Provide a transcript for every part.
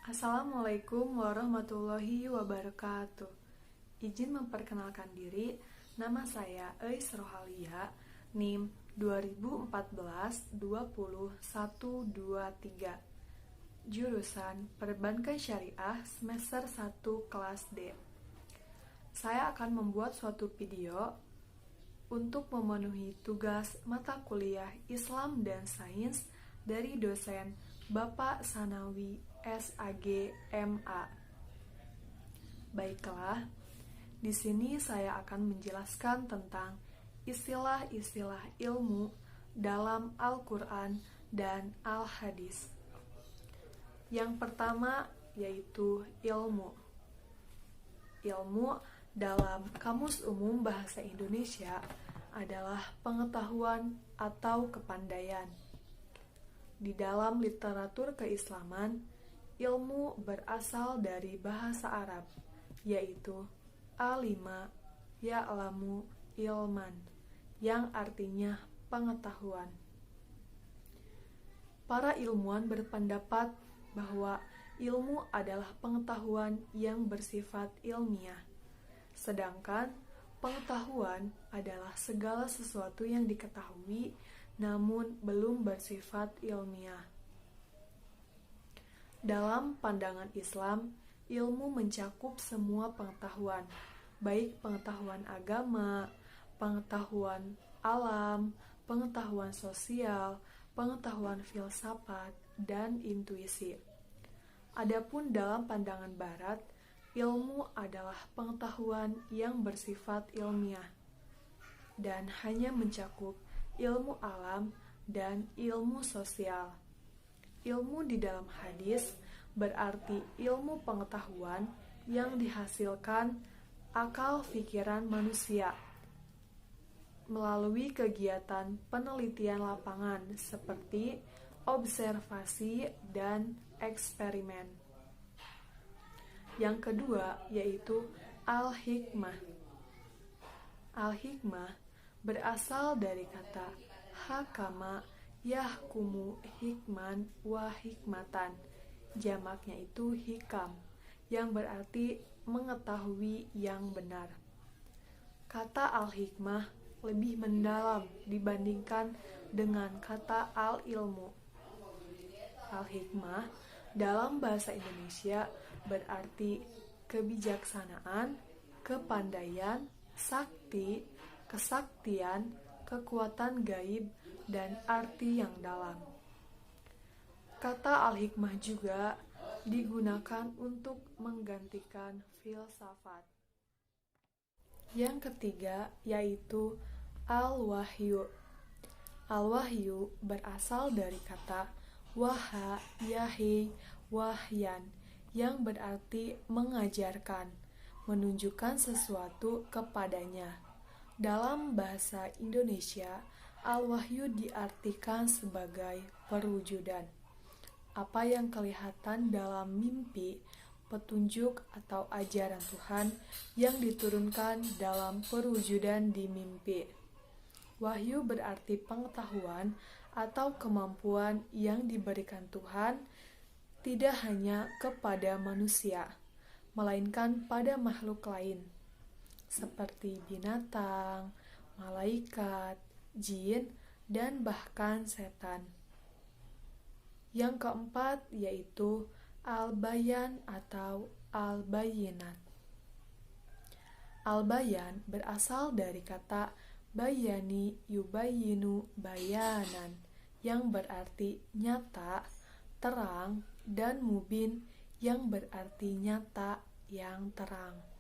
Assalamualaikum warahmatullahi wabarakatuh. Izin memperkenalkan diri, nama saya Eis Rohalia, NIM 2014-20123. Jurusan Perbankan Syariah semester 1 kelas D. Saya akan membuat suatu video untuk memenuhi tugas mata kuliah Islam dan Sains dari dosen Bapak Sanawi SAG MA. Baiklah, di sini saya akan menjelaskan tentang istilah-istilah ilmu dalam Al-Quran dan Al-Hadis. Yang pertama yaitu ilmu. Ilmu dalam Kamus Umum Bahasa Indonesia adalah pengetahuan atau kepandaian. Di dalam literatur keislaman, ilmu berasal dari bahasa Arab, yaitu alima ya'lamu ilman, yang artinya pengetahuan. Para ilmuwan berpendapat bahwa ilmu adalah pengetahuan yang bersifat ilmiah, sedangkan pengetahuan adalah segala sesuatu yang diketahui namun belum bersifat ilmiah. Dalam pandangan Islam, ilmu mencakup semua pengetahuan, baik pengetahuan agama, pengetahuan alam, pengetahuan sosial, pengetahuan filsafat, dan intuisi. Adapun dalam pandangan Barat, ilmu adalah pengetahuan yang bersifat ilmiah dan hanya mencakup ilmu alam dan ilmu sosial. Ilmu di dalam hadis berarti ilmu pengetahuan yang dihasilkan akal pikiran manusia melalui kegiatan penelitian lapangan seperti observasi dan eksperimen. Yang kedua yaitu al-hikmah. Al-hikmah berasal dari kata hakama yahkumu hikman wa hikmatan. Jamaknya itu hikam, yang berarti mengetahui yang benar. Kata al-hikmah lebih mendalam dibandingkan dengan kata al-ilmu. Al-hikmah dalam bahasa Indonesia berarti kebijaksanaan, kepandaian, sakti, kesaktian, kekuatan gaib, dan arti yang dalam. Kata al-hikmah juga digunakan untuk menggantikan filsafat. Yang ketiga yaitu al-wahyu. Al-wahyu berasal dari kata waha yahi wahyan, yang berarti mengajarkan, menunjukkan sesuatu kepadanya. Dalam bahasa Indonesia, al-wahyu diartikan sebagai perwujudan. Apa yang kelihatan dalam mimpi, petunjuk atau ajaran Tuhan yang diturunkan dalam perwujudan di mimpi. Wahyu berarti pengetahuan atau kemampuan yang diberikan Tuhan tidak hanya kepada manusia, melainkan pada makhluk lain, seperti binatang, malaikat, jin, dan bahkan setan. Yang keempat yaitu al-bayan atau al-bayinat. Al-bayan berasal dari kata bayani yubayinu bayanan, yang berarti nyata, terang, dan mubin, yang berarti nyata, yang terang.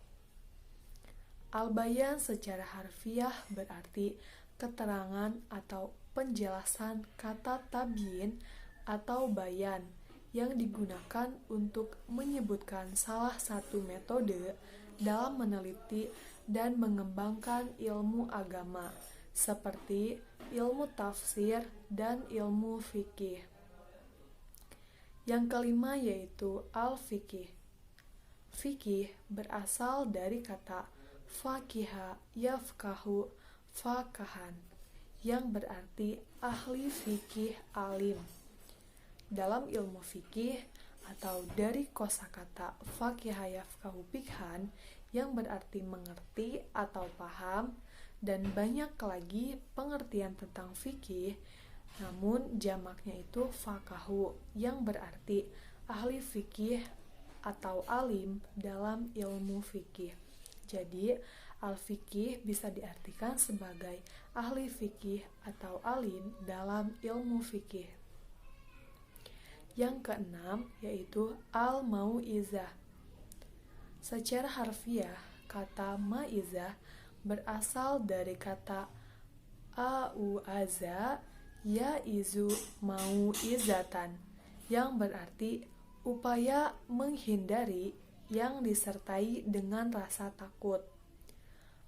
Al-bayan secara harfiah berarti keterangan atau penjelasan kata tabyin atau bayan yang digunakan untuk menyebutkan salah satu metode dalam meneliti dan mengembangkan ilmu agama seperti ilmu tafsir dan ilmu fikih. Yang kelima yaitu al-fikih. Fikih berasal dari kata fakiha yafkahu fakahan, yang berarti ahli fikih alim. Dalam ilmu fikih atau dari kosakata faqiha yafqahu fiqhan yang berarti mengerti atau paham, dan banyak lagi pengertian tentang fikih, namun jamaknya itu faqahu yang berarti ahli fikih atau alim dalam ilmu fikih. Jadi, al-fikih bisa diartikan sebagai ahli fikih atau alim dalam ilmu fikih. Yang keenam yaitu al-mau'izah. Secara harfiah, kata ma'izah berasal dari kata au'aza yaizu mau'izatan, yang berarti upaya menghindari yang disertai dengan rasa takut.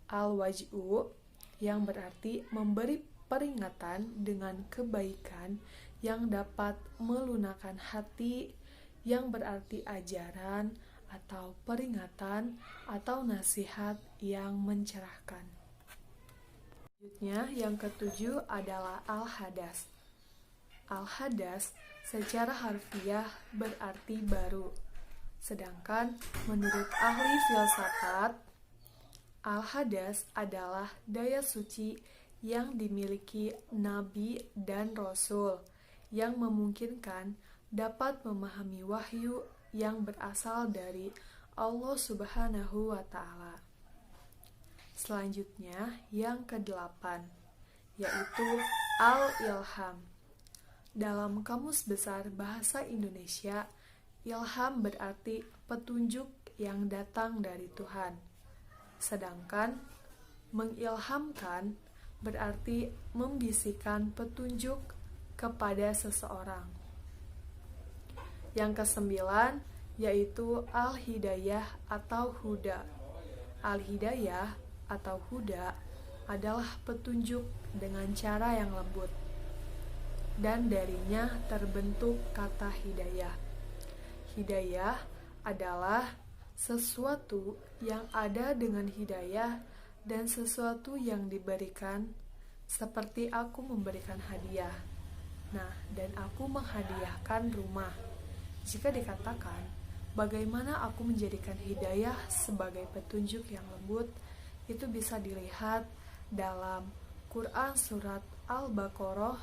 Al-waj'u yang berarti memberi peringatan dengan kebaikan yang dapat melunakkan hati, yang berarti ajaran atau peringatan atau nasihat yang mencerahkan. Selanjutnya yang ketujuh adalah al-hadas. Al-hadas secara harfiah berarti baru. Sedangkan menurut ahli filsafat, al-hadas adalah daya suci yang dimiliki nabi dan rasul yang memungkinkan dapat memahami wahyu yang berasal dari Allah Subhanahu wa Ta'ala. Selanjutnya yang kedelapan yaitu al-ilham. Dalam Kamus Besar Bahasa Indonesia, ilham berarti petunjuk yang datang dari Tuhan. Sedangkan mengilhamkan berarti membisikkan petunjuk kepada seseorang. Yang kesembilan yaitu al-hidayah atau huda. Al-hidayah atau huda adalah petunjuk dengan cara yang lembut, dan darinya terbentuk kata hidayah. Hidayah adalah sesuatu yang ada dengan hidayah dan sesuatu yang diberikan, seperti aku memberikan hadiah. Nah, dan aku menghadiahkan rumah. Jika dikatakan, bagaimana aku menjadikan hidayah sebagai petunjuk yang lembut, itu bisa dilihat dalam Quran Surat Al-Baqarah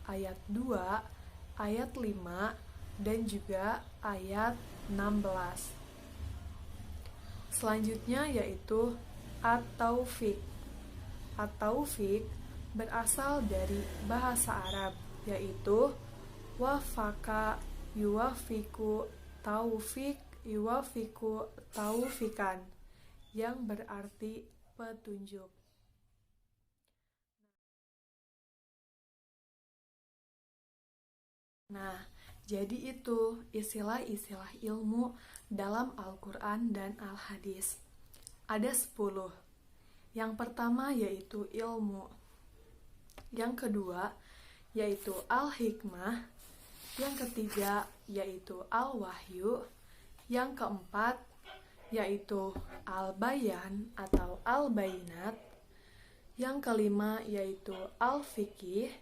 ayat 2, ayat 5, dan juga ayat 16. Selanjutnya yaitu at-taufiq. At-taufiq berasal dari bahasa Arab, yaitu wafaka yuwafiku taufiq yuwafiku taufikan, yang berarti petunjuk. Nah, jadi itu istilah-istilah ilmu dalam Al-Quran dan Al-Hadis. Ada 10. Yang pertama yaitu ilmu. Yang kedua yaitu al-hikmah. Yang ketiga yaitu al-wahyu. Yang keempat yaitu al-bayan atau al-bayinat. Yang kelima yaitu al-fikih.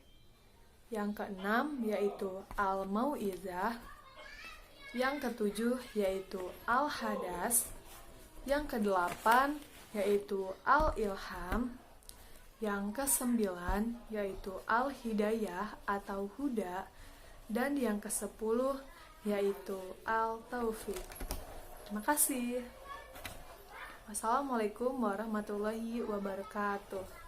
Yang keenam yaitu al-mau'izah. Yang ketujuh yaitu al-hadas. Yang kedelapan yaitu al-ilham. Yang kesembilan yaitu al-hidayah atau huda. Dan yang kesepuluh yaitu al-taufiq. Terima kasih. Wassalamualaikum warahmatullahi wabarakatuh.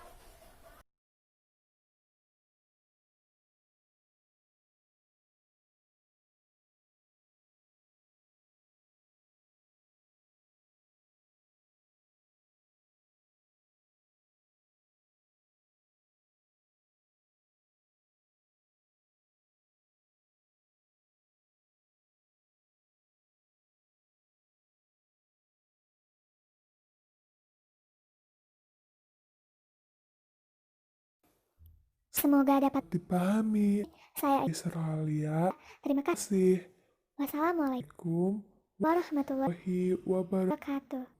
Semoga dapat dipahami. saya. Israelia. Terima kasih. Kasih. Wassalamualaikum Assalamualaikum warahmatullahi warahmatullahi wabarakatuh. wabarakatuh.